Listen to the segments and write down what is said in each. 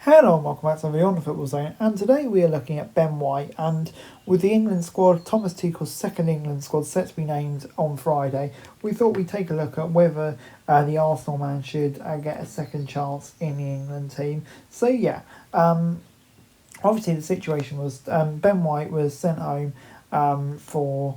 Hello and welcome back to Beyond the Football Zone, and today we are looking at Ben White. And with the England squad, Thomas Tuchel's second England squad set to be named on Friday, we thought we'd take a look at whether the Arsenal man should get a second chance in the England team. So obviously the situation was Ben White was sent home for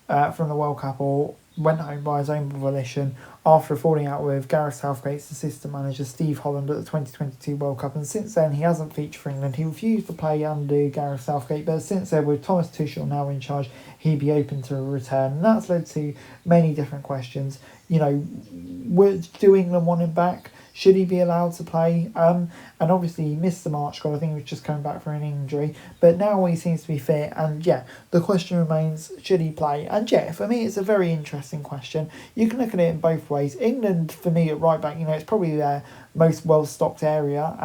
from the World Cup, or went home by his own volition after falling out with Gareth Southgate's assistant manager Steve Holland at the 2022 World Cup. And since then he hasn't featured for England. He refused to play under Gareth Southgate, but since then, with Thomas Tuchel now in charge, he'd be open to a return. And that's led to many different questions. Do England want him back? Should he be allowed to play? And obviously he missed the March squad. I think he was just coming back from an injury. But now he seems to be fit. And the question remains, should he play? And for me, it's a very interesting question. You can look at it in both ways. England, for me, at right back, it's probably their most well-stocked area.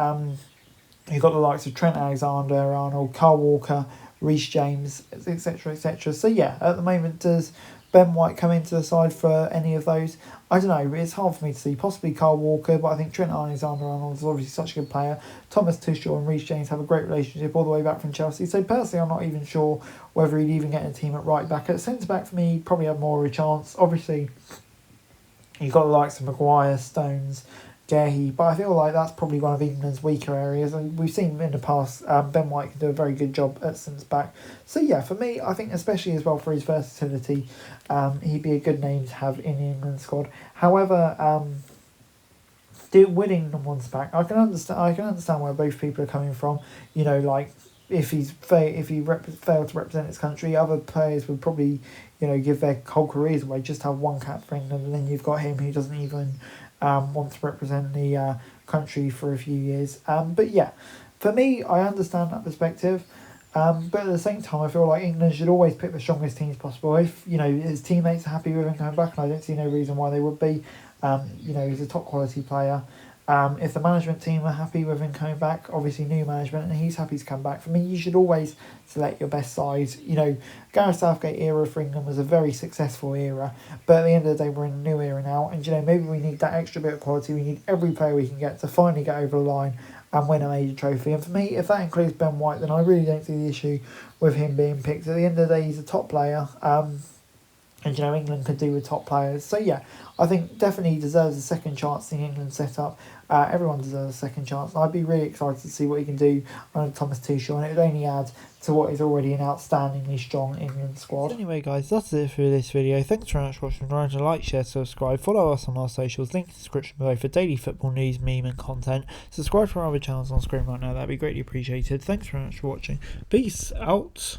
You've got the likes of Trent Alexander-Arnold, Kyle Walker, Reece James, etc., etc. So at the moment, does Ben White come into the side for any of those? I don't know. It's hard for me to see. Possibly Kyle Walker, but I think Trent Alexander-Arnold is obviously such a good player. Thomas Tuchel and Reece James have a great relationship all the way back from Chelsea. So personally, I'm not even sure whether he'd even get a team at right back. At centre back, for me, probably have more of a chance. Obviously, you've got the likes of Maguire, Stones, Gehi, but I feel like that's probably one of England's weaker areas. And we've seen in the past, Ben White can do a very good job at centre back. So for me, I think especially as well for his versatility, he'd be a good name to have in the England squad. However, would England want him back? I can understand where both people are coming from. If he failed to represent his country, other players would probably give their whole careers away just to have one cap for England, and then you've got him who doesn't even want to represent the country for a few years. For me, I understand that perspective. But at the same time, I feel like England should always pick the strongest teams possible. If his teammates are happy with him coming back, and I don't see no reason why they would be. He's a top quality player. If the management team are happy with him coming back, obviously new management, and he's happy to come back, for me, you should always select your best side. Gareth Southgate era for England was a very successful era, but at the end of the day, we're in a new era now, and maybe we need that extra bit of quality. We need every player we can get to finally get over the line and win a major trophy. And for me, if that includes Ben White, then I really don't see the issue with him being picked. At the end of the day, he's a top player. And England could do with top players. So I think definitely he deserves a second chance in the England setup. Everyone deserves a second chance. I'd be really excited to see what he can do under Thomas Tuchel, and it would only add to what is already an outstandingly strong England squad. Anyway, guys, that's it for this video. Thanks very much for watching. Remember to like, share, subscribe, follow us on our socials. Link in the description below for daily football news, meme, and content. Subscribe to our other channels on screen right now. That'd be greatly appreciated. Thanks very much for watching. Peace out.